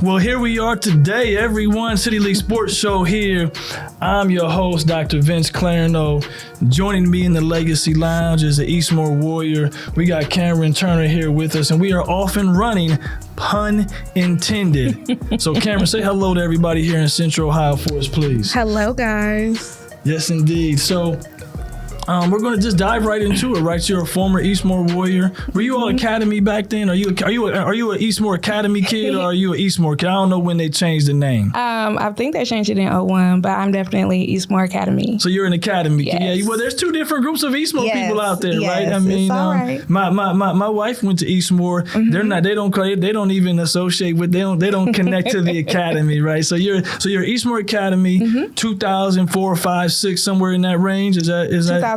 Well, here we are today, everyone. City League Sports Show here. I'm your host, Dr. Vince Clarino. Joining me in the Legacy Lounge is the Eastmoor Warrior. We got Camron Turner here with us, and we are off and running, pun intended. So, Cameron, say hello to everybody here in Central Ohio for us, please. Hello, guys. Yes, indeed. So, we're going to just dive right into it, right? You're a former Eastmoor Warrior. Were you all Academy back then? Are you an Eastmoor Academy kid, or are you an Eastmoor kid? I don't know when they changed the name. I think they changed it in 01, but I'm definitely Eastmoor Academy. So you're an Academy kid. Yes. Yeah. Well, there's two different groups of Eastmoor people out there, right? I mean, it's all right. My wife went to Eastmoor. Mm-hmm. They don't even associate with, they don't connect to the Academy, right? So you're Eastmoor Academy, mm-hmm. 2004, 5, 6, somewhere in that range. Is that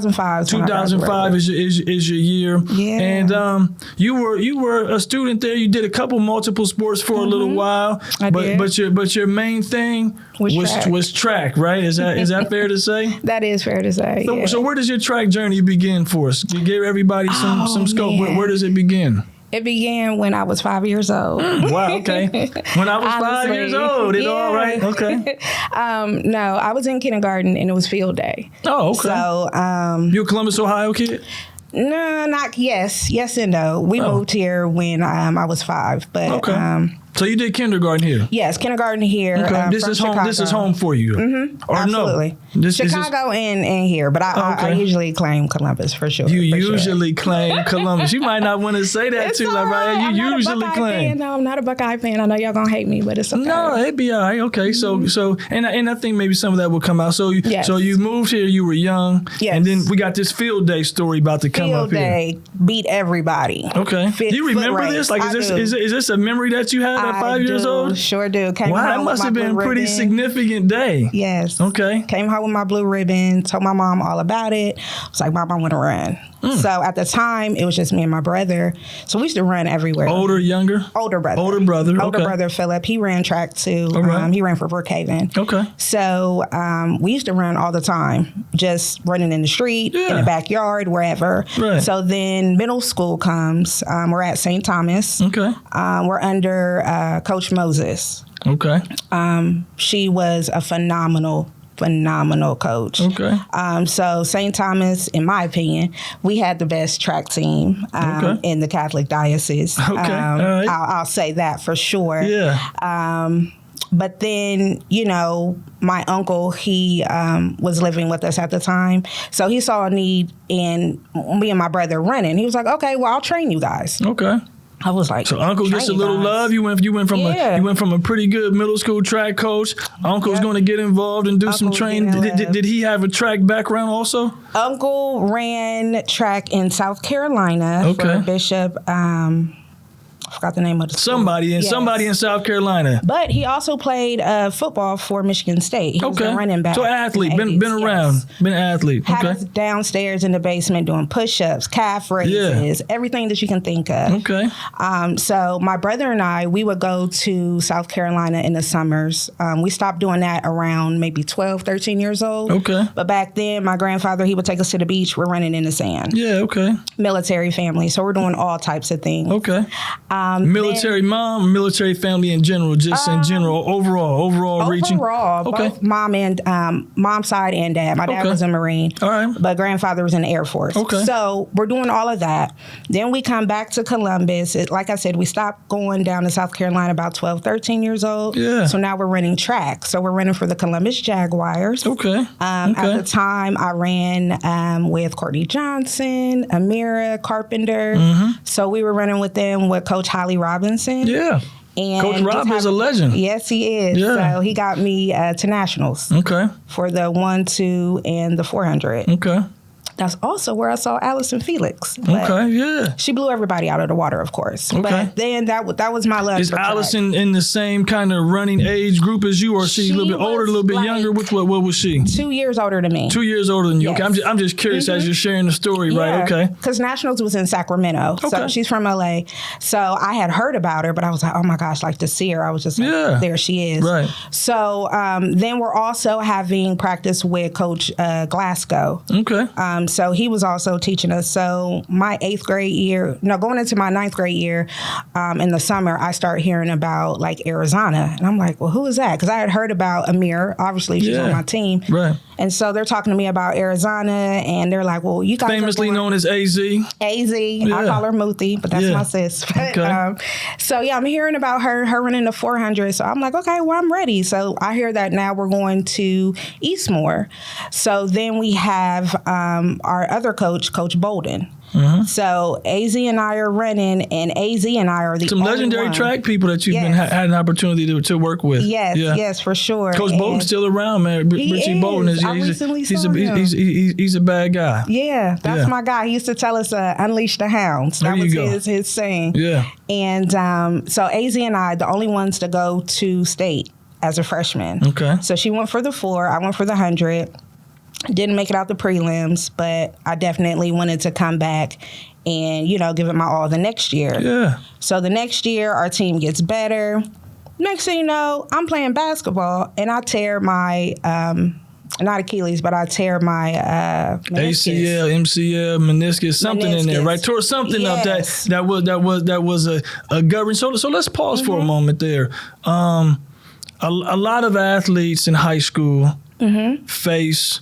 2005. 2005 is your year. Yeah. And you were a student there. You did multiple sports for a little while. But your main thing was track, right? Is that fair to say? That is fair to say. So where does your track journey begin for us? You give everybody some scope. Where does it begin? It began when I was 5 years old. Wow, okay. When I was 5 years old, all right, okay. No, I was in kindergarten and it was field day. Oh, okay. So, you a Columbus, Ohio kid? No, yes and no. We moved here when I was 5, but okay. So you did kindergarten here? Yes, kindergarten here. Okay. This is home. This is home for you. Mm-hmm. Or absolutely. No? Chicago and here, but I usually claim Columbus for sure. You usually claim Columbus. You might not want to say that too, like, right? You usually claim. No, I'm not a Buckeye fan. I know y'all gonna hate me, but it's okay. No, it'd be all right. Okay, mm-hmm. so and I think maybe some of that will come out. So you moved here. You were young. Yes. And then we got this field day story about to come up here. Field day beat everybody. Okay. Do you remember this? Like, is this a memory that you had at 5 years old? Sure do. Wow, it must have been a pretty significant day. Yes. Okay. Came home with my blue ribbon, told my mom all about it. I was like, Mom, I want to run. So at the time, it was just me and my brother. So we used to run everywhere. Older, younger? Older brother. Older brother, Older brother, Philip. He ran track too. Right. He ran for Brookhaven. Okay. So we used to run all the time, just running in the street, in the backyard, wherever. Right. So then middle school comes. We're at St. Thomas. Okay. We're under Coach Moses. Okay. She was a phenomenal coach. Okay. So St. Thomas, in my opinion, we had the best track team in the Catholic diocese. Okay. All right. I'll say that for sure. Yeah. But then, my uncle, he was living with us at the time. So he saw a need in me and my brother running. He was like, okay, well, I'll train you guys. Okay. I was like, so Uncle gets a little love. You went from a pretty good middle school track coach. Uncle's going to get involved and do some training. Did he have a track background also? Uncle ran track in South Carolina for Bishop. I forgot the name of the school. Somebody in South Carolina. But he also played football for Michigan State. He was a running back. So athlete, been around, been an athlete. Had us downstairs in the basement doing push-ups, calf raises, everything that you can think of. Okay. So my brother and I, we would go to South Carolina in the summers. We stopped doing that around maybe 12, 13 years old. Okay. But back then, my grandfather, he would take us to the beach. We're running in the sand. Yeah, okay. Military family. So we're doing all types of things. Okay. Military family in general, overall reaching. Overall, both mom side and dad. My dad was a Marine. All right. But grandfather was in the Air Force. Okay. So we're doing all of that. Then we come back to Columbus. Like I said, we stopped going down to South Carolina about 12, 13 years old. Yeah. So now we're running track. So we're running for the Columbus Jaguars. Okay. At the time, I ran with Courtney Johnson, Amira Carpenter. Mm-hmm. So we were running with them with Coach Holly Robinson. Yeah. And Coach Rob is a legend. Yes, he is. Yeah. So he got me to nationals. Okay. For the 1, 2, and the 400. Okay. That's also where I saw Allison Felix. Okay, yeah. She blew everybody out of the water, of course. Okay. But then that was my love. Is Allison in the same kind of running age group as you, or she a little bit older, a little bit younger? What was she? 2 years older than me. 2 years older than you. Yes. Okay, I'm just curious as you're sharing the story, right? Okay. Because Nationals was in Sacramento. Okay. So she's from LA. So I had heard about her, but I was like, oh my gosh, like to see her. I was just like, there she is. Right. So then we're also having practice with Coach Glasgow. Okay. So he was also teaching us. So my going into my 9th grade year, in the summer, I start hearing about like Arizona. And I'm like, well, who is that? Because I had heard about Amir. Obviously, she's on my team. Right. And so they're talking to me about Arizona, and they're like, well, you guys famously known as AZ. AZ. Yeah. I call her Muthi, but that's my sis. But, so, yeah, I'm hearing about her running the 400. So I'm like, okay, well, I'm ready. So I hear that now we're going to Eastmoor. So then we have our other coach, Coach Bolden. Mm-hmm. So AZ and I are running, and AZ and I are the some legendary track people that you've been had an opportunity to work with. Yes, for sure. Coach Bolden's still around, man. Richie Bolden he's a bad guy. Yeah, that's my guy. He used to tell us unleash the hounds. That was his saying. Yeah. And so AZ and I, the only ones to go to state as a freshman. Okay. So she went for the 4, I went for the 100. Didn't make it out the prelims, but I definitely wanted to come back and, give it my all the next year. Yeah. So the next year, our team gets better. Next thing you know, I'm playing basketball, and I tear my, not Achilles, but I tear my meniscus. ACL, MCL, meniscus, something in there, right? Tore something up that was a government. So let's pause for a moment there. A lot of athletes in high school face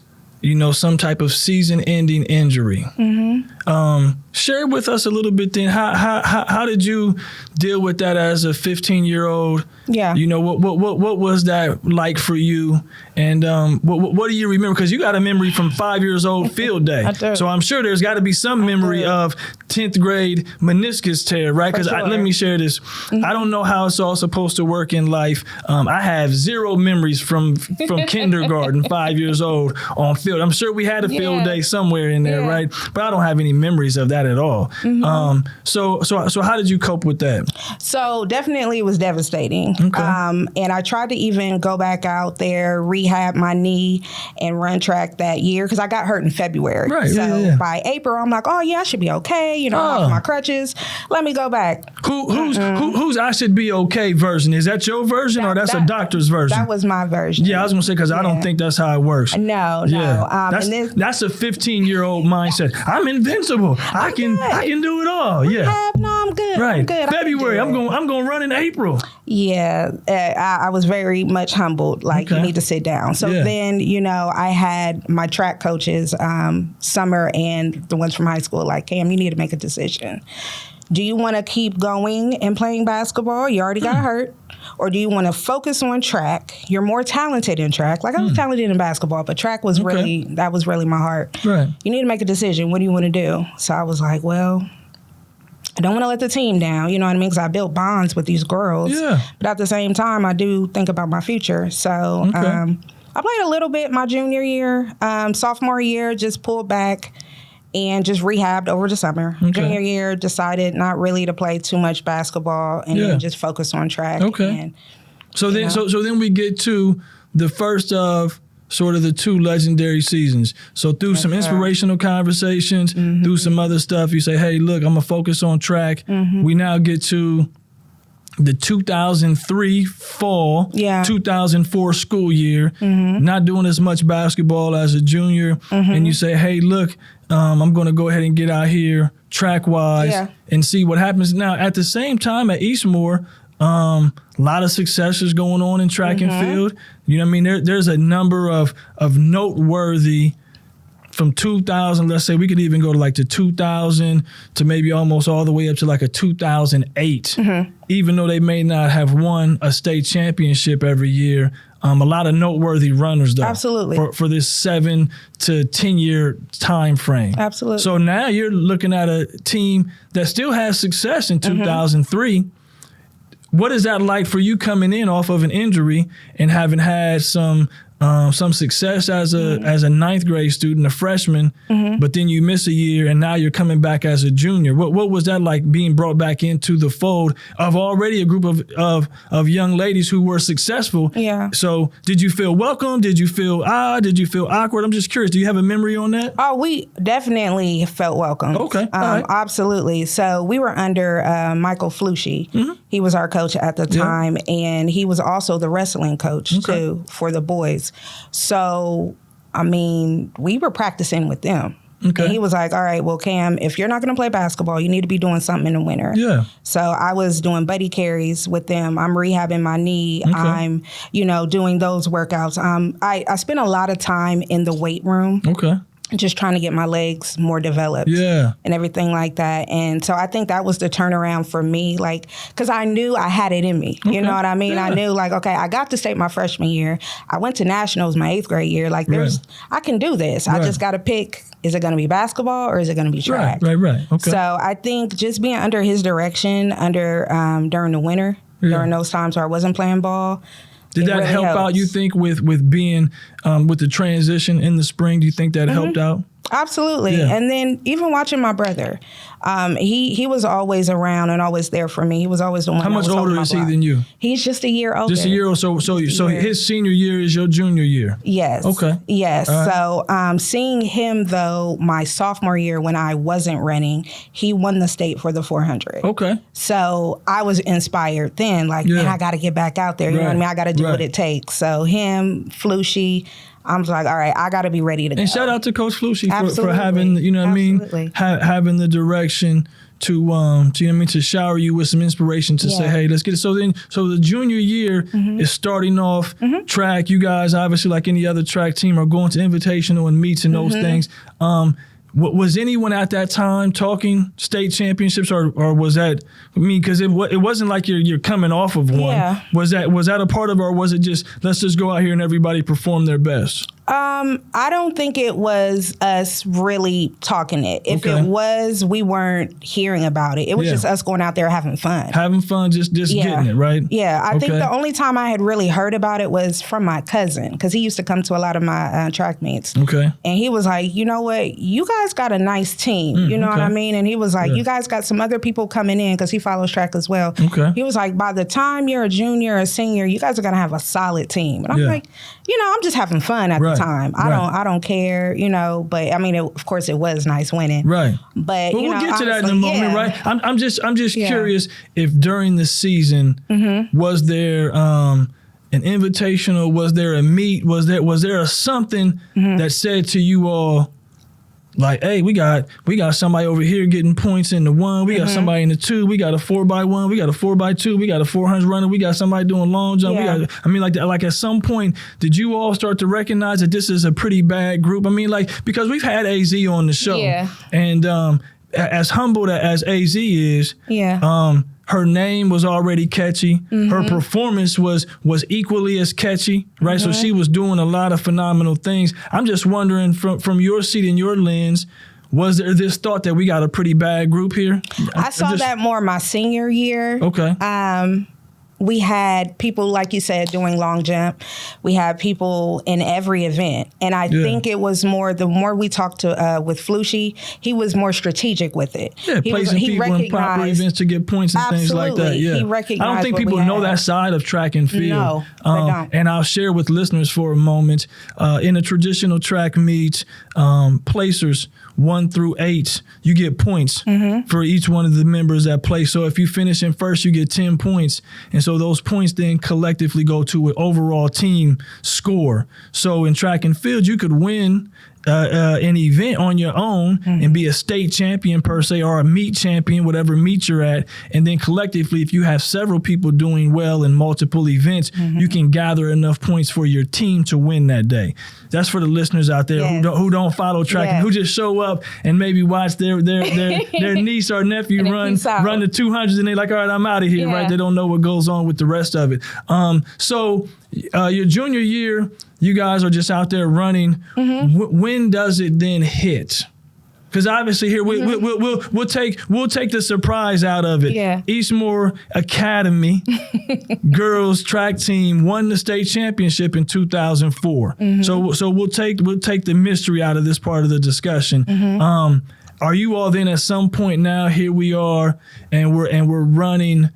some type of season-ending injury. Mm-hmm. Share with us a little bit then. How did you deal with that as a 15-year-old? Yeah. What was that like for you? And what do you remember? Because you got a memory from 5 years old field day. I do. So I'm sure there's got to be some memory of 10th grade meniscus tear, right? Because let me share this. Mm-hmm. I don't know how it's all supposed to work in life. I have zero memories from kindergarten, 5 years old on field. I'm sure we had a field day somewhere in there, right? But I don't have any memories of that at all. Mm-hmm. So how did you cope with that? So definitely it was devastating. Okay. And I tried to even go back out there, rehab my knee, and run track that year because I got hurt in February. Right. So by April, I'm like, oh yeah, I should be okay. I'm off my crutches. Let me go back. Who's I should be okay version? Is that your version or that's a doctor's version? That was my version. Yeah, I was gonna say because I don't think that's how it works. No. That's a 15-year-old mindset. I'm invincible. I can do it all. Yeah. No, I'm good. Right. I'm good. February. I'm going to run in April. Yeah. I was very much humbled. Like, you need to sit down. So then, I had my track coaches, Summer and the ones from high school, like, Cam, you need to make a decision. Do you want to keep going and playing basketball? You already got hurt. Or do you want to focus on track? You're more talented in track. Like I was talented in basketball, but track was really my heart. Right. You need to make a decision. What do you want to do? So I was like, well, I don't want to let the team down. You know what I mean? Because I built bonds with these girls. Yeah. But at the same time, I do think about my future. So I played a little bit my junior year. Sophomore year, just pulled back and just rehabbed over the summer. Okay. Junior year, decided not really to play too much basketball and then just focus on track. Okay. And, so then we get to the first of sort of the 2 legendary seasons. So through some inspirational conversations, through some other stuff, you say, hey, look, I'm going to focus on track. Mm-hmm. We now get to the 2003 fall, 2004 school year, not doing as much basketball as a junior. Mm-hmm. And you say, hey, look, I'm going to go ahead and get out here track-wise and see what happens. Now, at the same time at Eastmoor, a lot of successes going on in track and field. You know what I mean? There's a number of noteworthy from 2000, let's say we could even go to like to 2000 to maybe almost all the way up to like a 2008, even though they may not have won a state championship every year. A lot of noteworthy runners, though. Absolutely. For this 7 to 10 year time frame. Absolutely. So now you're looking at a team that still has success in 2003. What is that like for you coming in off of an injury and having had some success as a ninth grade student, a freshman, but then you miss a year and now you're coming back as a junior? What was that like being brought back into the fold of already a group of young ladies who were successful? Yeah. So did you feel welcome? Did you feel odd? Did you feel awkward? I'm just curious. Do you have a memory on that? Oh, we definitely felt welcome. Okay. Right. Absolutely. So we were under Michael Flushy. He was our coach at the time, and he was also the wrestling coach too for the boys. So, I mean, we were practicing with them. Okay. And he was like, all right, well, Cam, if you're not going to play basketball, you need to be doing something in the winter. Yeah. So I was doing buddy carries with them. I'm rehabbing my knee. Okay. I'm, doing those workouts. I spent a lot of time in the weight room. Okay. Just trying to get my legs more developed. Yeah. And everything like that. And so I think that was the turnaround for me, like, because I knew I had it in me. Okay. You know what I mean? Yeah. I knew, like, okay, I got to state my freshman year. I went to nationals my 8th grade year. Like, I can do this. Right. I just got to pick, is it going to be basketball or is it going to be track? Right. Okay. So I think just being under his direction during the winter, during those times where I wasn't playing ball, did that really help out, you think, with being with the transition in the spring? Do you think that helped out? Absolutely. Yeah. And then even watching my brother, he was always around and always there for me. He was always the one. How much older is he than you? He's just a year older. Just a year older. So his senior year is your junior year. Yes. Okay. Yes. Right. So seeing him, though, my sophomore year when I wasn't running, he won the state for the 400. Okay. So I was inspired then, like, man, I got to get back out there. You know what I mean? I got to do what it takes. So him, Flushy, I was like, all right, I got to be ready to go. And shout out to Coach Flushy for having, having the direction to shower you with some inspiration to say, hey, let's get it. So the junior year is starting off track. You guys, obviously, like any other track team, are going to invitational and meets and those things. Was anyone at that time talking state championships, or was that? I mean, because it wasn't like you're coming off of one. Yeah. Was that a part of it, or was it just let's just go out here and everybody perform their best? I don't think it was us really talking it. If it was, we weren't hearing about it. It was just us going out there having fun. Just getting it, right? Yeah. I think the only time I had really heard about it was from my cousin, because he used to come to a lot of my track meets. Okay. And he was like, you know what? You guys got a nice team. You know what I mean? And he was like, you guys got some other people coming in, because he follows track as well. Okay. He was like, by the time you're a junior or a senior, you guys are going to have a solid team. And I'm like, I'm just having fun at the time. I don't care, but I mean, of course it was nice winning. Right. But we'll get to that in a moment, right? I'm just curious if during the season, was there an invitational, was there a meet, was there a something that said to you all, like, hey, we got somebody over here getting points in the 1. We got somebody in the 2. We got a 4x1. We got a 4x2. We got a 400 runner. We got somebody doing long jump. Yeah. Like at some point, did you all start to recognize that this is a pretty bad group? I mean, like, because we've had AZ on the show, and as humbled as AZ is, her name was already catchy. Her performance was equally as catchy, right? So she was doing a lot of phenomenal things. I'm just wondering, from your seat and your lens, was there this thought that we got a pretty bad group here? I saw that more my senior year. Okay. We had people, like you said, doing long jump. We had people in every event. And I think it was more, the more we talked to with Flushy, he was more strategic with it. Yeah, placing people in proper events to get points and things like that. Yeah. He recognized I don't think people know that side of track and field. No, they don't. And I'll share with listeners for a moment. In a traditional track meet, placers 1 through 8, you get points for each one of the members that play. So if you finish in first, you get 10 points. And so those points then collectively go to an overall team score. So in track and field, you could win an event on your own and be a state champion per se, or a meet champion, whatever meet you're at. And then collectively, if you have several people doing well in multiple events, you can gather enough points for your team to win that day. That's for the listeners out there who don't follow track and who just show up and maybe watch their niece or nephew run the 200s and they're like, all right, I'm out of here, right? They don't know what goes on with the rest of it. So your junior year, you guys are just out there running. When does it then hit? Because obviously here we'll take the surprise out of it. Yeah. Eastmoor Academy girls track team won the state championship in 2004. So we'll take the mystery out of this part of the discussion. Are you all then at some point now, here we are, and we're running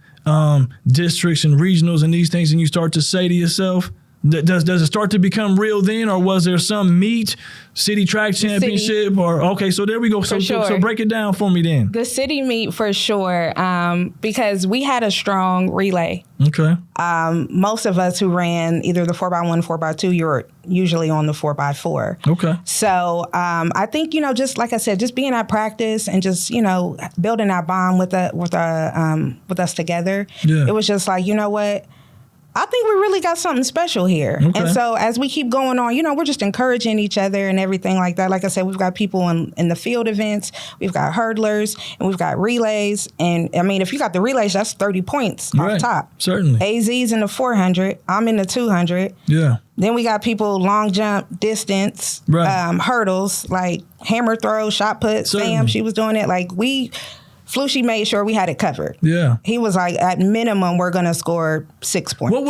districts and regionals and these things, and you start to say to yourself, Does it start to become real then, or was there some meet, city track championship, or okay? So there we go. So break it down for me then. The city meet for sure, because we had a strong relay. Okay. Most of us who ran either the 4x1, 4x2, you're usually on the 4x4. Okay. So I think just like I said, just being at practice and just building that bond with us together. Yeah. It was just like, you know what? I think we really got something special here. Okay. And so as we keep going on, we're just encouraging each other and everything like that. Like I said, we've got people in the field events, we've got hurdlers, and we've got relays. And I mean, if you got the relays, that's 30 points off top. Certainly. AZ's in the 400. I'm in the 200. Yeah. Then we got people long jump, distance, hurdles, like hammer throw, shot put. Sam, she was doing it. Like Flushy made sure we had it covered. Yeah. He was like, at minimum, we're going to score 6 points. What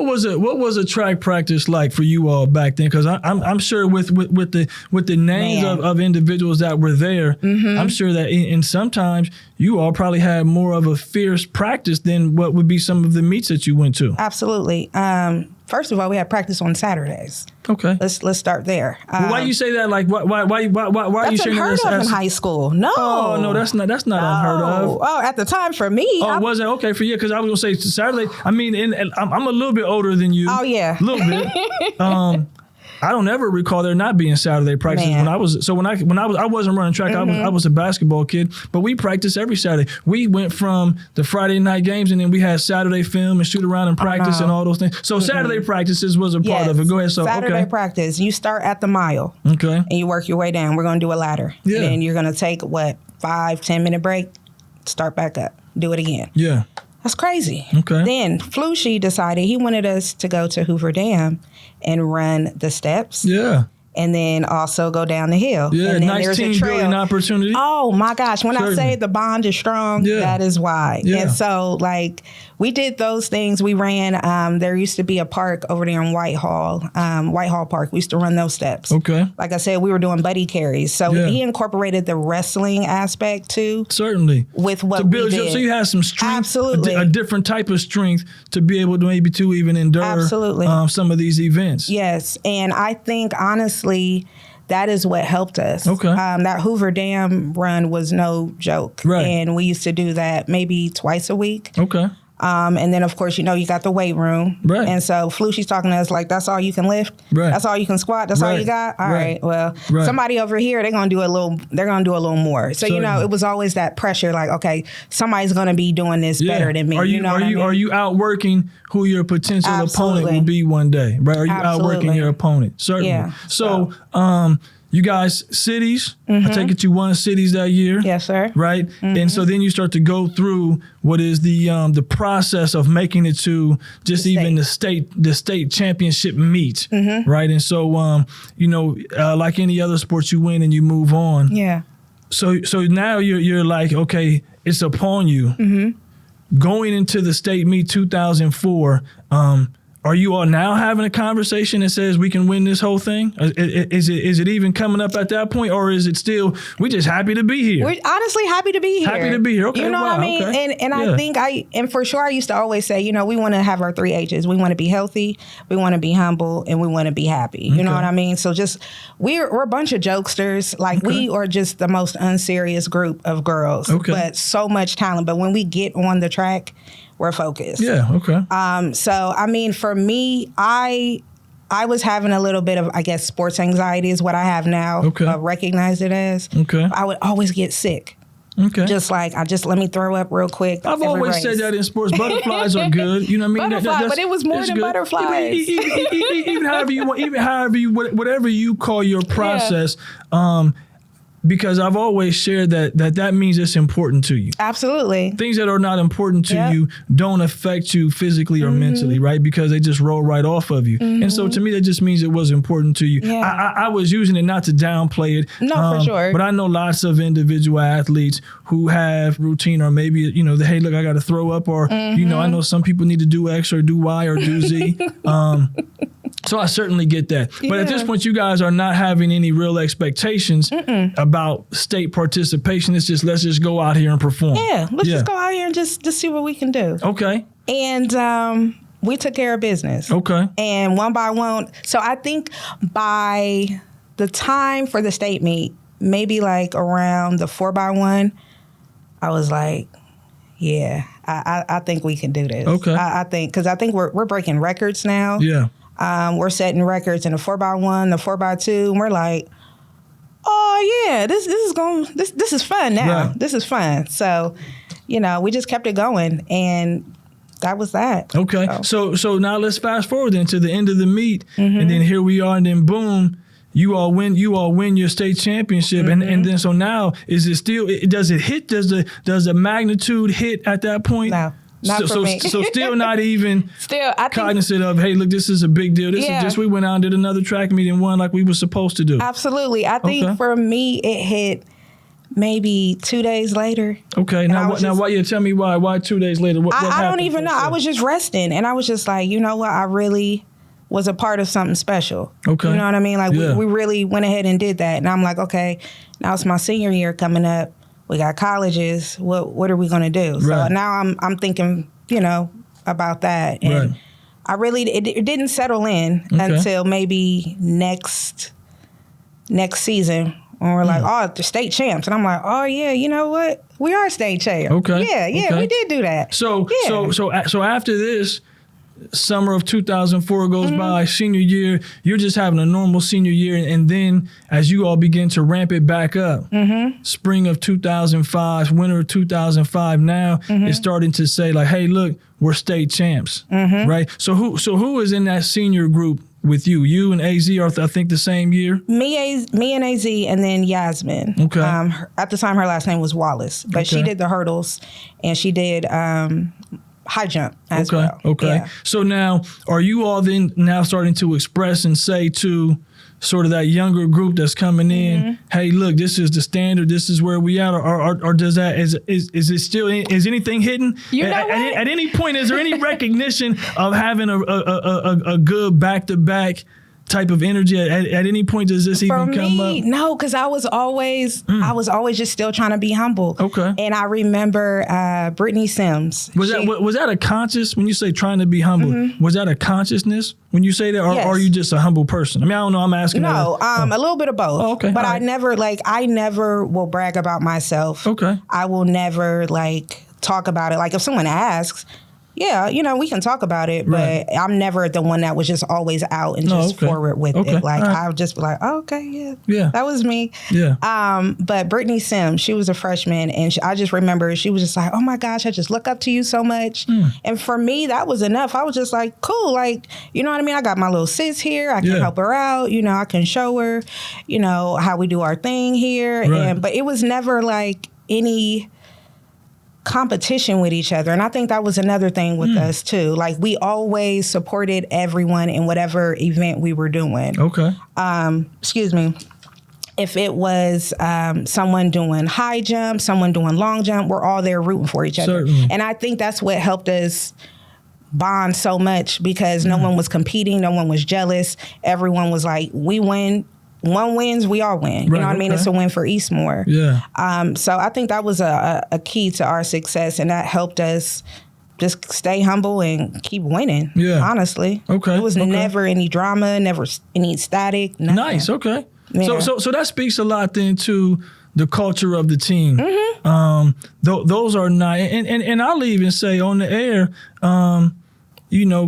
was a track practice like for you all back then? Because I'm sure with the names of individuals that were there, I'm sure that in sometimes you all probably had more of a fierce practice than what would be some of the meets that you went to. Absolutely. First of all, we had practice on Saturdays. Okay. Let's start there. Why you say that? Like, why are you saying that? That's unheard of in high school. No. Oh no, that's not unheard of. Oh, at the time for me. Oh, was it okay for you? Because I was gonna say Saturday. I mean, I'm a little bit older than you. Oh yeah, a little bit. I don't ever recall there not being Saturday practices when I wasn't running track. I was a basketball kid, but we practiced every Saturday. We went from the Friday night games, and then we had Saturday film and shoot around and practice and all those things. So Saturday practices was a part of it. Go ahead. So Saturday practice, you start at the mile, and you work your way down. We're going to do a ladder, and then you're going to take 5-10 minute break, start back up, do it again. Yeah. That's crazy. Okay. Then Flushy decided he wanted us to go to Hoover Dam and run the steps. Yeah. And then also go down the hill. Yeah, and then nice there's team building opportunity. Oh my gosh. When I say the bond is strong, that is why. Yeah. And so we did those things. We ran, there used to be a park over there in Whitehall Park. We used to run those steps. Okay. Like I said, we were doing buddy carries. So he incorporated the wrestling aspect too. Certainly. With what we did. So you had some strength. Absolutely. A different type of strength to be able to maybe to even endure some of these events. Yes. And I think honestly, that is what helped us. Okay. That Hoover Dam run was no joke. Right. And we used to do that maybe twice a week. Okay. And then, of course, you got the weight room. Right. And so Flushy's talking to us like, that's all you can lift? Right. That's all you can squat? That's all you got? All right. Well, somebody over here, they're going to do a little more. So, it was always that pressure like, okay, somebody's going to be doing this better than me. Are you outworking who your potential opponent will be one day? Right. Are you outworking your opponent? Certainly. Yeah. So, you guys, cities, I take it you won cities that year. Yes, sir. Right? And so then you start to go through what is the process of making it to just the state championship meet. Right? And so, like any other sports, you win and you move on. Yeah. So now you're like, okay, it's upon you. Going into the state meet 2004, are you all now having a conversation that says we can win this whole thing? Is it even coming up at that point, or is it still we just happy to be here? We're honestly happy to be here. Happy to be here. Okay, you know what I mean? Okay. And I think and for sure I used to always say, we want to have our 3 H's. We want to be healthy, we want to be humble, and we want to be happy. You know what I mean? So just we're a bunch of jokesters. Like we are just the most unserious group of girls. But so much talent. But when we get on the track, we're focused. Yeah, okay. So, I mean, for me, I was having a little bit of, I guess, sports anxiety is what I have now. Okay. Recognized it as. Okay. I would always get sick. Okay. Just like, let me throw up real quick. I've always said that in sports. Butterflies are good. You know what I mean? Butterfly, but it was more than good. Butterflies. Even however you want, whatever you call your process, because I've always shared that means it's important to you. Absolutely. Things that are not important to you don't affect you physically or mentally, right? Because they just roll right off of you. And so to me, that just means it was important to you. Yeah. I was using it not to downplay it. No, for sure. But I know lots of individual athletes who have routine, or maybe, hey, look, I got to throw up, or, I know some people need to do X or do Y or do Z. So I certainly get that. But at this point, you guys are not having any real expectations about state participation. It's just, let's just go out here and perform. Yeah, let's just go out here and just see what we can do. Okay. And we took care of business. Okay. And one by one, so I think by the time for the state meet, maybe like around the 4x1, I was like, yeah, I think we can do this. Okay. I think we're breaking records now. Yeah. We're setting records in the 4x1, the 4x2, and we're like, oh yeah, this is fun now. Right. This is fun. So, we just kept it going, and that was that. Okay. So now let's fast forward then to the end of the meet, and then here we are, and then boom, you all win your state championship, and then so now is it still? Does it hit? Does the magnitude hit at that point? No. Not for me. So still not even cognizant of, hey, look, this is a big deal. This is just, we went out and did another track meet and won like we were supposed to do. Absolutely. I think for me, it hit maybe 2 days later. Okay. Now, tell me why. Why 2 days later? What happened? I don't even know. I was just resting, and I was just like, you know what? I really was a part of something special. Okay. You know what I mean? Like, we really went ahead and did that. And I'm like, okay, now it's my senior year coming up. We got colleges. What are we going to do? Right. So now I'm thinking, about that. And I really, it didn't settle in until maybe next season when we're like, oh, the state champs. And I'm like, oh yeah, you know what? We are state champs. Okay. Yeah, we did do that. So after this, summer of 2004 goes by, senior year, you're just having a normal senior year. And then as you all begin to ramp it back up, spring of 2005, winter of 2005, now it's starting to say like, hey, look, we're state champs, right? So who is in that senior group with you? You and AZ are, I think, the same year? Me and AZ, and then Yasmin. Okay. At the time, her last name was Wallace, but she did the hurdles, and she did high jump as well. Okay. Yeah. So now, are you all then now starting to express and say to sort of that younger group that's coming in, hey, look, this is the standard, this is where we at, or does that, is it still, is anything hidden? At any point, is there any recognition of having a good back-to-back type of energy? At any point does this even come up? No, because I was always just still trying to be humble. Okay. And I remember Brittany Sims. Was that a conscious, when you say trying to be humble, was that a consciousness when you say that, or are you just a humble person? I mean, I don't know, I'm asking. No, a little bit of both. Oh, okay. But I never will brag about myself. Okay. I will never talk about it. Like if someone asks, yeah, we can talk about it, but I'm never the one that was just always out and just forward with it. Like I would just be like, oh, okay, yeah, that was me. Yeah. But Brittany Sims, she was a freshman, and I just remember she was just like, oh my gosh, I just look up to you so much. And for me, that was enough. I was just like, cool, you know what I mean? I got my little sis here. I can help her out. I can show her, how we do our thing here. Right. But it was never any competition with each other. And I think that was another thing with us too. We always supported everyone in whatever event we were doing. Okay. Excuse me. If it was someone doing high jump, someone doing long jump, we're all there rooting for each other. Certainly. And I think that's what helped us bond so much, because no one was competing, no one was jealous. Everyone was like, we win. One wins, we all win. You know what I mean? It's a win for Eastmoor. Yeah. So I think that was a key to our success, and that helped us just stay humble and keep winning. Yeah. Honestly. Okay. It was never any drama, never any static. Nothing. Nice. Okay. Yeah. So that speaks a lot then to the culture of the team. Those are nice, and I'll even say on the air,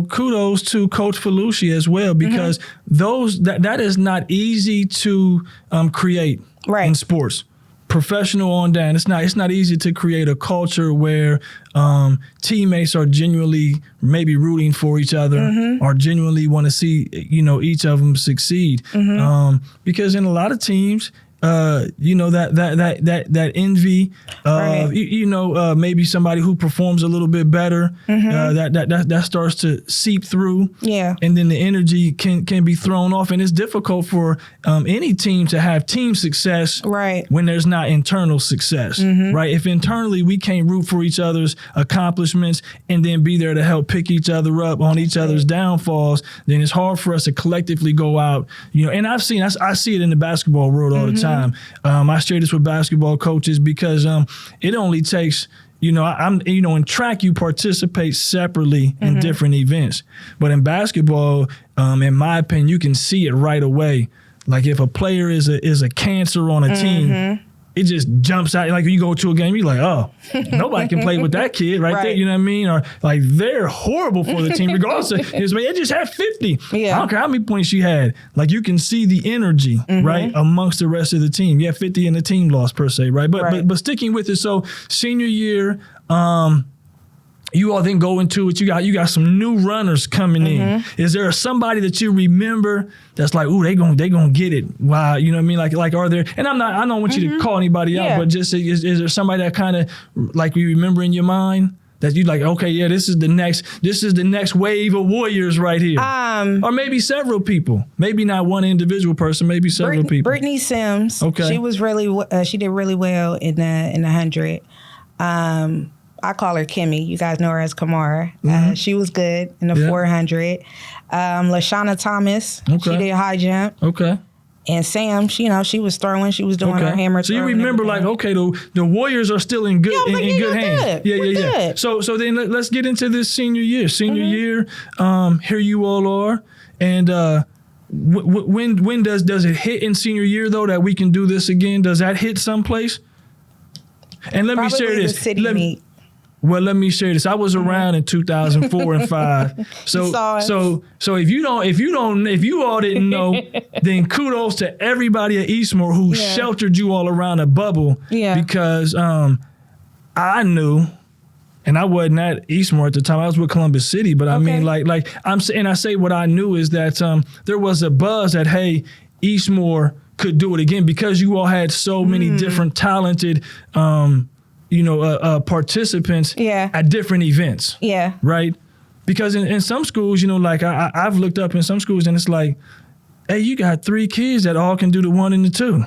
kudos to Coach Felucci as well, because that is not easy to create in sports. Professional on down, it's not easy to create a culture where teammates are genuinely maybe rooting for each other, or genuinely want to see each of them succeed. Because in a lot of teams, that envy of maybe somebody who performs a little bit better, that starts to seep through, and then the energy can be thrown off, and it's difficult for any team to have team success when there's not internal success, right? If internally we can't root for each other's accomplishments and then be there to help pick each other up on each other's downfalls, then it's hard for us to collectively go out, and I see it in the basketball world all the time. I share this with basketball coaches, because it only takes I'm in track you participate separately in different events, but in basketball, in my opinion, you can see it right away. Like if a player is a cancer on a team, it just jumps out. Like you go to a game, you're like, oh, nobody can play with that kid right there. You know what I mean? Or like they're horrible for the team, regardless of his man. They just had 50. Yeah. I don't care how many points she had. Like you can see the energy, right, amongst the rest of the team. Yeah, 50 and the team lost per se, right? But sticking with it, so senior year, you all then go into it. You got some new runners coming in. Is there somebody that you remember that's like, ooh, they gonna get it? Wow, you know what I mean? Like are there? And I don't want you to call anybody out, but just is there somebody that kind of like you remember in your mind that you like? Okay, yeah, this is the next wave of Warriors right here. Or maybe several people. Maybe not one individual person. Maybe several people. Brittany Sims. Okay, she was she did really well in the 100. I call her Kimmy. You guys know her as Kamara. She was good in the 400. LaShawna Thomas, she did high jump. Okay. And Sam, she was throwing. She was doing her hammer. So you remember, like, okay, the Warriors are still in good hands. Yeah. So then let's get into this senior year. Year, here you all are, and when does it hit in senior year though that we can do this again? Does that hit someplace? And let me share this. Well, let me share this. I was around in 2004 and 5. So if you all didn't know, then kudos to everybody at Eastmoor who sheltered you all around a bubble. Yeah. Because I knew, and I wasn't at Eastmoor at the time. I was with Columbus City, but I mean, I say what I knew is that there was a buzz that hey, Eastmoor could do it again because you all had so many different talented. Participants at different events. Yeah. Right? Because in some schools, like I've looked up in some schools and it's like, hey, you got 3 kids that all can do the 1 and the 2.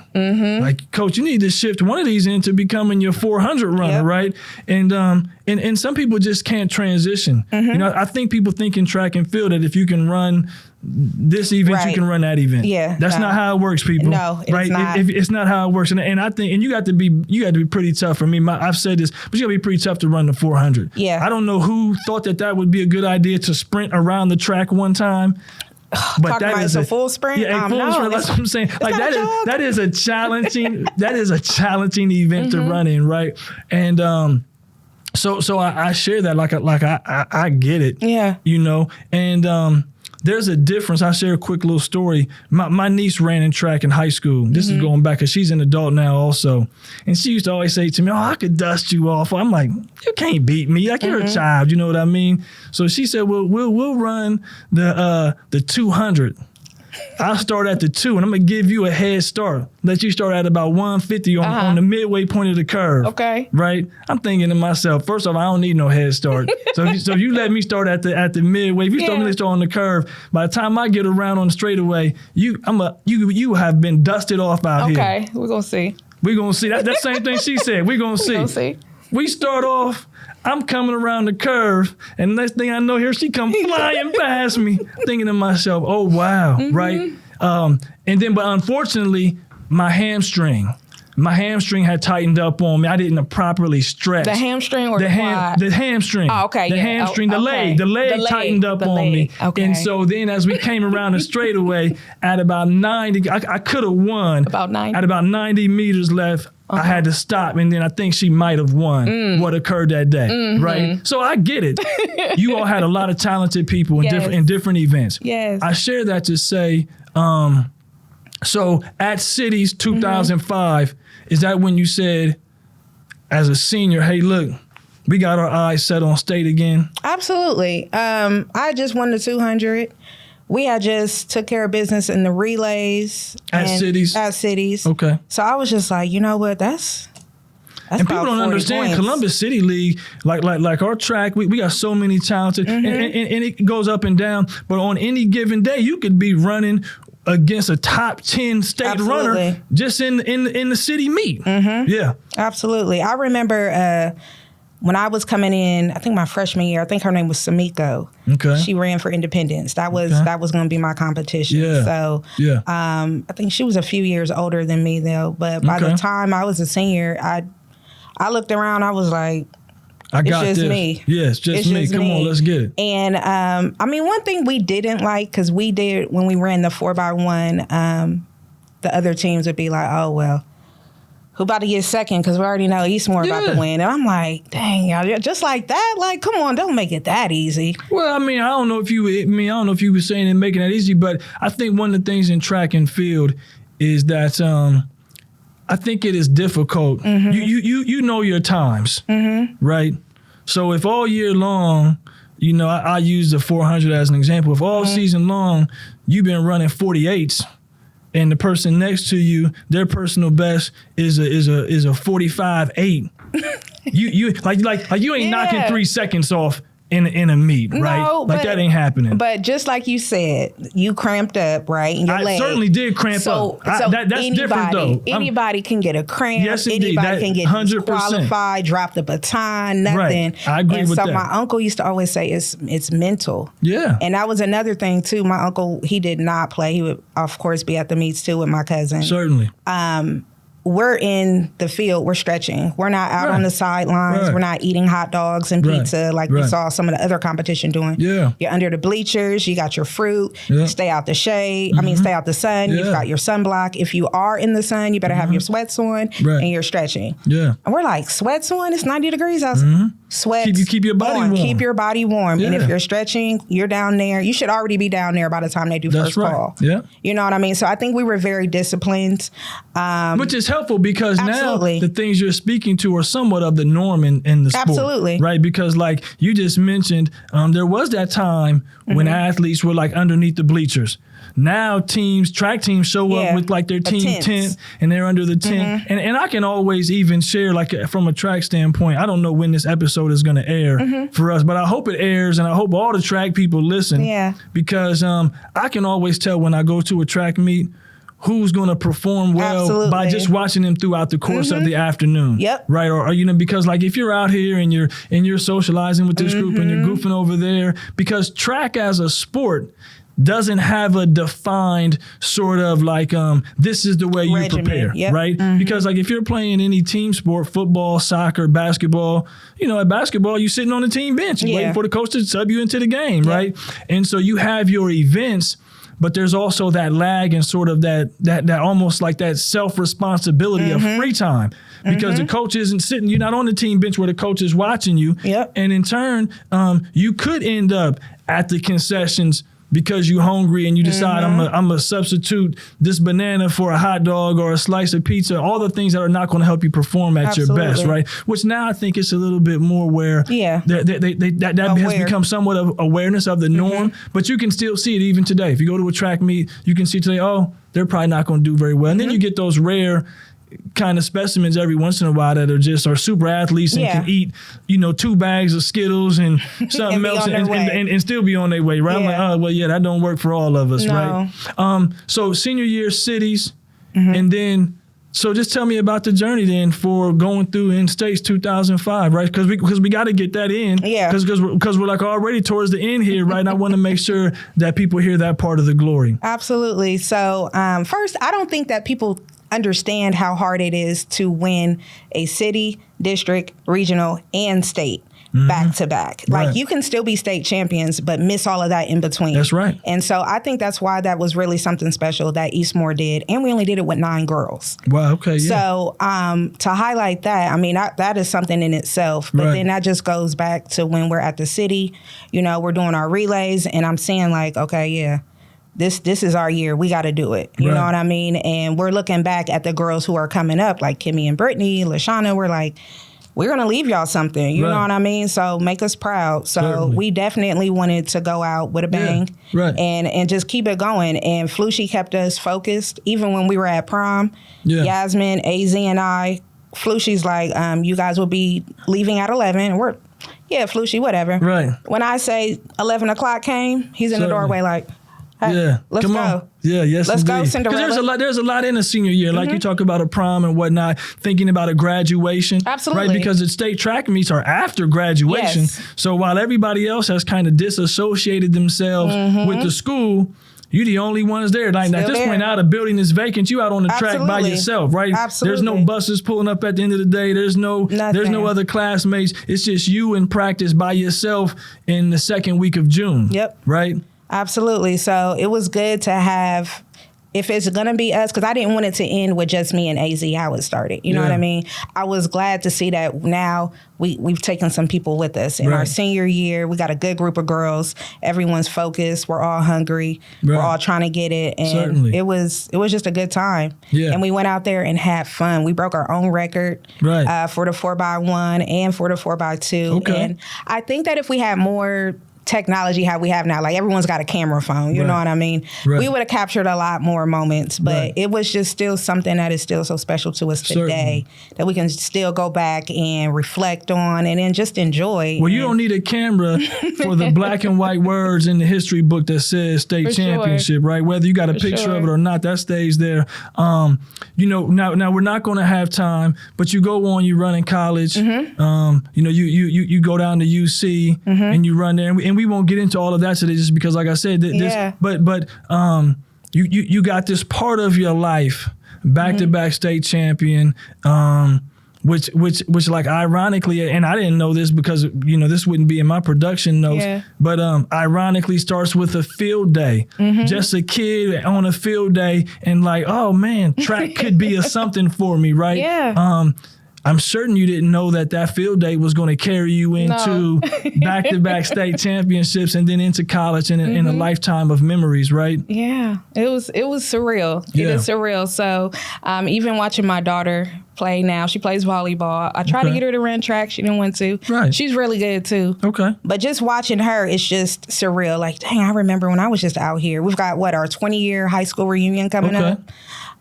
Like, coach, you need to shift one of these into becoming your 400 runner, right? And some people just can't transition. I think people think in track and field that if you can run this event, you can run that event. Yeah, that's not how it works, people. No, it's not. It's not how it works. And I think, and you got to be pretty tough. For me, I've said this, but you got to be pretty tough to run the 400. Yeah, I don't know who thought that would be a good idea to sprint around the track one time. But talking that is a full sprint. Yeah, a full sprint. That's what I'm saying. Like that is a challenging event to run in, right? And so I share that like I get it. Yeah, and there's a difference. I'll share a quick little story. My niece ran in track in high school. This is going back because she's an adult now also. And she used to always say to me, oh, I could dust you off. I'm like, you can't beat me. Like, you're a child. You know what I mean? So she said, well, we'll run the 200. I'll start at the 2, and I'm going to give you a head start. Let you start at about 150 on the midway point of the curve. Okay. Right? I'm thinking to myself, first off, I don't need no head start. So you let me start at the midway. If you start me to start on the curve, by the time I get around on the straightaway, you have been dusted off out here. Okay. We're going to see. We're going to see. That same thing she said. We're going to see. We start off. I'm coming around the curve, and next thing I know, here she come flying past me, thinking to myself, oh, wow, right? And then, but unfortunately, my hamstring had tightened up on me. I didn't properly stretch. The hamstring or the quad? The hamstring. Oh, okay. The hamstring, the leg tightened up on me. Okay. And so then as we came around the straightaway at about 90, I could have won. About 90? At about 90 meters left. I had to stop, and then I think she might have won what occurred that day, right? So I get it. You all had a lot of talented people in different events. Yes. I share that to say, so at Cities 2005, is that when you said, as a senior, hey, look, we got our eyes set on state again? Absolutely. I just won the 200. We had just took care of business in the relays. At Cities? At Cities. Okay. So I was just like, you know what, that's and people don't understand points. Columbus City League, like our track, we got so many talented, and it goes up and down. But on any given day, you could be running against a top 10 state runner just in the city meet. Yeah. Absolutely. I remember when I was coming in, I think my freshman year, I think her name was Samiko. Okay. She ran for Independence. That was going to be my competition. Yeah. So I think she was a few years older than me though. But by the time I was a senior, I looked around, I was like, I got it's just this. me. Yes, just me. Come on, let's get it. And I mean, one thing we didn't like, because we did when we ran the 4x1, the other teams would be like, oh well, who about to get second? Because we already know Eastmoor about to win. And I'm like, dang, y'all, just like that? Like, come on, don't make it that easy. Well, I mean, I don't know if you were saying and making that easy, but I think one of the things in track and field is that I think it is difficult. Mm-hmm. You know your times, right? So if all year long, you know, I use the 400 as an example. If all season long you've been running 48s, and the person next to you, their personal best is a 45.8. you like you ain't knocking 3 seconds off in a meet, right? No, like that ain't happening. But just like you said, you cramped up, right? In your I leg. certainly did cramp up. That's different though. Anybody can get a cramp. Yes, indeed. Anybody can get 100%. disqualified, drop the baton, nothing. Right. I agree with that. And so my uncle used to always say it's mental. Yeah. And that was another thing too. My uncle, he did not play. He would of course be at the meets too with my cousin. Certainly. We're in the field, we're stretching. We're not out on the sidelines. Right. We're not eating hot dogs and pizza like we saw some of the other competition doing. Yeah. You're under the bleachers, you got your fruit, stay out the shade, stay out the sun, you've got your sunblock. If you are in the sun, you better have your sweats on and you're stretching. Yeah. And we're like, sweats on, it's 90 degrees out. Sweats keep your body warm. Keep your body warm. Yeah. And if you're stretching, you're down there. You should already be down there by the time they do first call. Yeah. You know what I mean? So I think we were very disciplined. Which is helpful because now the things you're speaking to are somewhat of the norm in the sport. Absolutely. Right? Because like you just mentioned, there was that time when athletes were like underneath the bleachers. Now track teams show up with like their team tent and they're under the tent. And I can always even share like from a track standpoint, I don't know when this episode is going to air for us, but I hope it airs and I hope all the track people listen. Yeah. Because I can always tell when I go to a track meet who's going to perform well by just watching them throughout the course of the afternoon. Yep. Right. Or, you know, because like if you're out here and you're socializing with this group and you're goofing over there, because track as a sport doesn't have a defined sort of like this is the way you prepare, right? Because like if you're playing any team sport, football, soccer, basketball, you know, at basketball, you're sitting on the team bench waiting for the coach to sub you into the game, right? And so you have your events, but there's also that lag and sort of that almost like that self-responsibility of free time because the coach isn't sitting, you're not on the team bench where the coach is watching you. And in turn, you could end up at the concessions because you're hungry and you decide I'm going to substitute this banana for a hot dog or a slice of pizza, all the things that are not going to help you perform at your best, right? Which now I think it's a little bit more where that has become somewhat of awareness of the norm, but you can still see it even today. If you go to a track meet, you can see today, oh, they're probably not going to do very well. And then you get those rare kind of specimens every once in a while that are super athletes and can eat, you know, 2 bags of Skittles and something else and still be on their way, right? I'm like, oh, well, that don't work for all of us, right? So senior year cities, and then, so just tell me about the journey then for going through in states 2005, right? Because we got to get that in, because we're like already towards the end here, right? And I want to make sure that people hear that part of the glory. Absolutely. So first, I don't think that people understand how hard it is to win a city, district, regional, and state back to back. Like you can still be state champions, but miss all of that in between. That's right. And so I think that's why that was really something special that Eastmoor did. And we only did it with 9 girls. Wow. Okay. Yeah. So to highlight that, I mean, that is something in itself. But then that just goes back to when we're at the city, you know, we're doing our relays and I'm seeing like, okay, this is our year. We got to do it. You know what I mean? And we're looking back at the girls who are coming up, like Kimmy and Brittany, LaShawna. We're like, we're going to leave y'all something. You know what I mean? So make us proud. So we definitely wanted to go out with a bang and just keep it going. And Flushy kept us focused. Even when we were at prom, Yasmin, AZ, and I, Flushy's like, you guys will be leaving at 11. We're, Flushy, whatever. Right. When I say 11 o'clock came, he's in the doorway like, hey, let's go. On. Yeah, yes, let's indeed. Go, Cinderella. There's a lot in a senior year. Like you talk about a prom and whatnot, thinking about a graduation. Absolutely. Right, because the state track meets are after graduation. Yes. So while everybody else has kind of disassociated themselves with the school, You the only ones there. Like at this point, now the building is vacant. You out on the track by yourself, right? Absolutely. There's no buses pulling up at the end of the day. There's no other classmates. It's just you in practice by yourself in the second week of June. Yep. Right? Absolutely. So it was good to have, if it's going to be us, because I didn't want it to end with just me and AZ, how it started. You know what I mean? I was glad to see that now we've taken some people with us. In our senior year, we got a good group of girls. Everyone's focused. We're all hungry. We're all trying to get it. And it was just a good time. Yeah. And we went out there and had fun. We broke our own record for the 4x1 and for the 4x2. Okay. And I think that if we had more technology how we have now, like everyone's got a camera phone, you know what I mean? We would have captured a lot more moments, but it was just still something that is still so special to us today that we can still go back and reflect on and then just enjoy. Well, you don't need a camera for the black and white words in the history book that says state championship, right? Whether you got a picture of it or not, that stays there. You know, now we're not going to have time, but you go on, you run in college, you know, you go down to UC and you run there, and we won't get into all of that today just because, like I said, you got this part of your life, back-to-back state champion, which like ironically, and I didn't know this because, you know, this wouldn't be in my production notes, but ironically starts with a field day. Just a kid on a field day and like, oh man, track could be a something for me, right? Yeah. I'm certain you didn't know that field day was going to carry you into back-to-back state championships and then into college and in a lifetime of memories, right? Yeah, it was surreal. Yeah. It is surreal. So even watching my daughter play now, she plays volleyball. I tried to get her to run track. She didn't want to. Right. She's really good too. Okay. But just watching her, it's just surreal. Like, dang, I remember when I was just out here. We've got, our 20-year high school reunion coming up.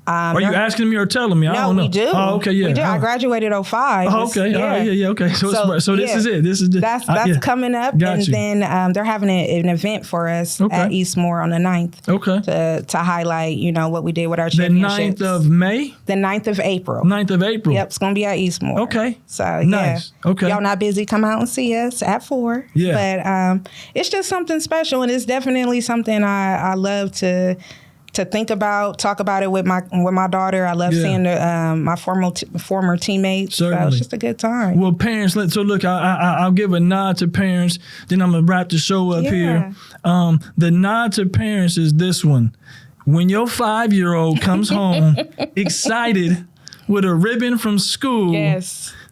Are you asking me or telling me? I don't know. We do. Oh, okay, yeah. We do. I graduated 05. Oh, okay, okay. So this is it. That's coming up, and then they're having an event for us at Eastmoor on the 9th. Okay. To highlight, you know, what we did with our championships. The 9th of May? The 9th of April. 9th of April. Yep, it's gonna be at Eastmoor. Okay. So nice. Okay. Y'all not busy? Come out and see us at 4. Yeah. But it's just something special, and it's definitely something I love to think about, talk about it with my daughter. I love seeing my former teammates. Certainly. So it's just a good time. Well, parents, so look, I'll give a nod to parents, then I'm going to wrap the show up here. The nod to parents is this one. When your 5-year-old comes home excited with a ribbon from school,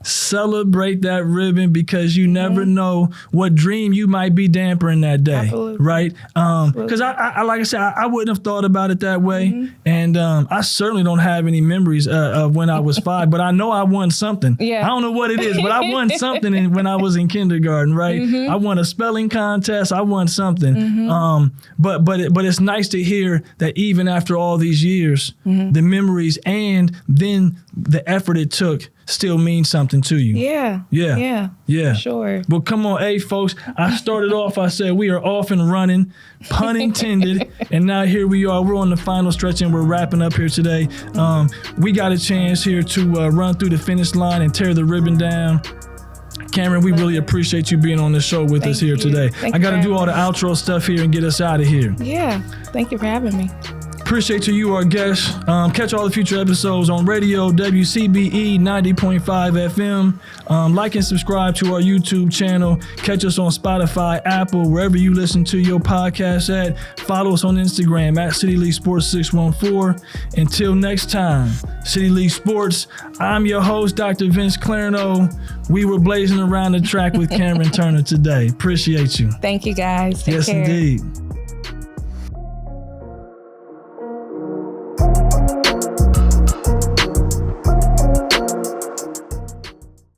celebrate that ribbon because you never know what dream you might be dampering that day. Absolutely. Right? Because I like I said, I wouldn't have thought about it that way. And I certainly don't have any memories of when I was 5, but I know I won something. Yeah. I don't know what it is, but I won something when I was in kindergarten, right? I won a spelling contest. I won something. But it's nice to hear that even after all these years, the memories and then the effort it took still means something to you. Yeah. Sure. Well, come on, hey, folks. I started off, I said we are off and running, pun intended, and now here we are. We're on the final stretch and we're wrapping up here today. We got a chance here to run through the finish line and tear the ribbon down. Cameron, we really appreciate you being on the show with us here today. I got to do all the outro stuff here and get us out of here. Yeah. Thank you for having me. Appreciate you, our guest. Catch all the future episodes on radio, WCBE 90.5 FM. Like and subscribe to our YouTube channel. Catch us on Spotify, Apple, wherever you listen to your podcast at. Follow us on Instagram at City League Sports 614. Until next time, City League Sports, I'm your host, Dr. Vince Clarino. We were blazing around the track with Camron Turner today. Appreciate you. Thank you, guys. Take care. Yes, indeed.